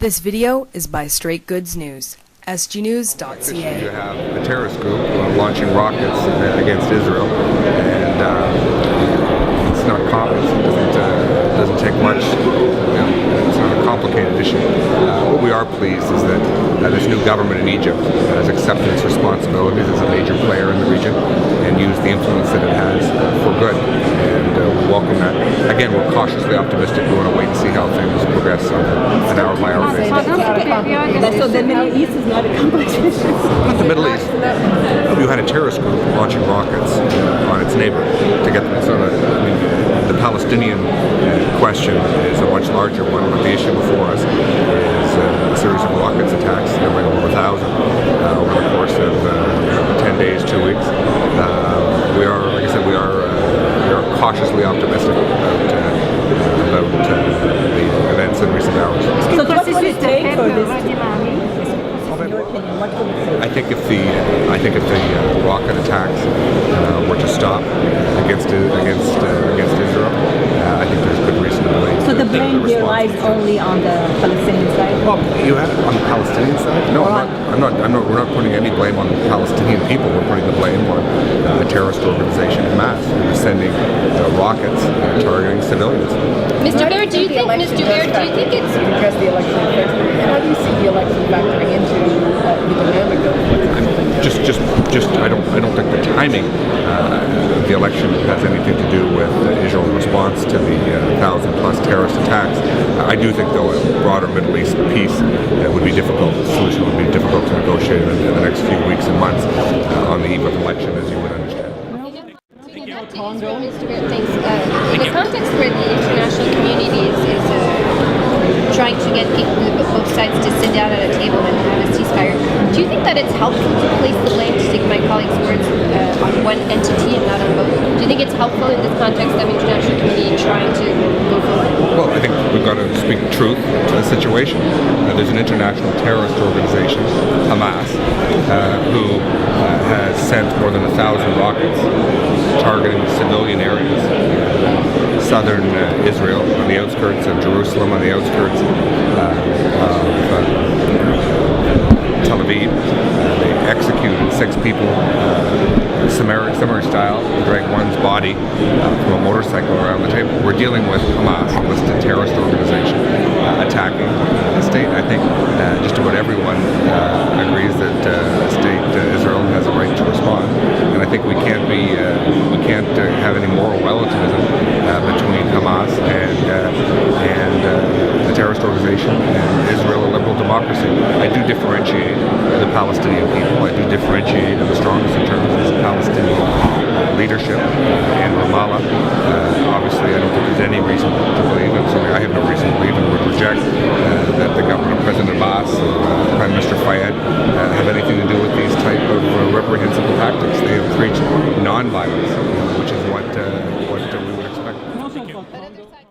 This video is by Straight Goods News, SGNews.ca. You have a terrorist group launching rockets against Israel, and it's not complex. It doesn't take much. It's not a complicated issue. What we are pleased is that this new government in Egypt has accepted its responsibilities as a major player in the region and used the influence that it has for good. And we welcome that. Again, we're cautiously optimistic. We want to wait and see how things progress on an hour-by-hour basis. So the Middle East is not a complex issue? Not the Middle East. You had a terrorist group launching rockets on its neighbor to get them. So the Palestinian question is a much larger one, but the issue before us is a series of rockets attacks, numbering over 1,000 over the course of 10 days, 2 weeks. We are, like I said, we are cautiously optimistic about the events in recent hours. So what would it take for this to... In your opinion, what would it take? I think if the rocket attacks were to stop against Israel, I think there's good reason to believe. So the blame here lies only on the Palestinian side? Well, you have on the Palestinian side. No, we're not putting any blame on the Palestinian people. We're putting the blame on the terrorist organization Hamas, who is sending rockets targeting civilians. Mr. Baird, do you think it's address the election? How do you see the election factoring into the dynamic of I don't think the timing of the election has anything to do with Israel's response to the 1,000+ terrorist attacks. I do think, though, a broader Middle East peace would be difficult. The solution would be difficult to negotiate in the next few weeks and months on the eve of election, as you would understand. Mr. Baird, thanks. In the context where the international community is trying to get both sides to sit down at a table and have a ceasefire, do you think that it's helpful to place the blame, to take my colleague's words, on one entity and not on both? Do you think it's helpful in this context of international community trying to go forward? Well, I think we've got to speak truth to the situation. There's an international terrorist organization, Hamas, who has sent more than 1,000 rockets targeting civilian areas. Southern Israel, on the outskirts of Jerusalem, on the outskirts of Tel Aviv. They executed 6 people, summary style, and dragged one's body from a motorcycle around the table. We're dealing with Hamas, a listed terrorist organization, attacking the state. I think just about everyone agrees that Israel has a right to respond, and I think we can't have any moral relativism between Hamas and the terrorist organization and Israel, a liberal democracy. I do differentiate the Palestinian people. I do differentiate in the strongest of terms as Palestinian leadership and Ramallah. Obviously, I don't think there's any reason to believe, and certainly I have no reason to believe and would reject that the government of President Abbas or Prime Minister Fayyad have anything to do with these type of reprehensible tactics. They have preached non-violence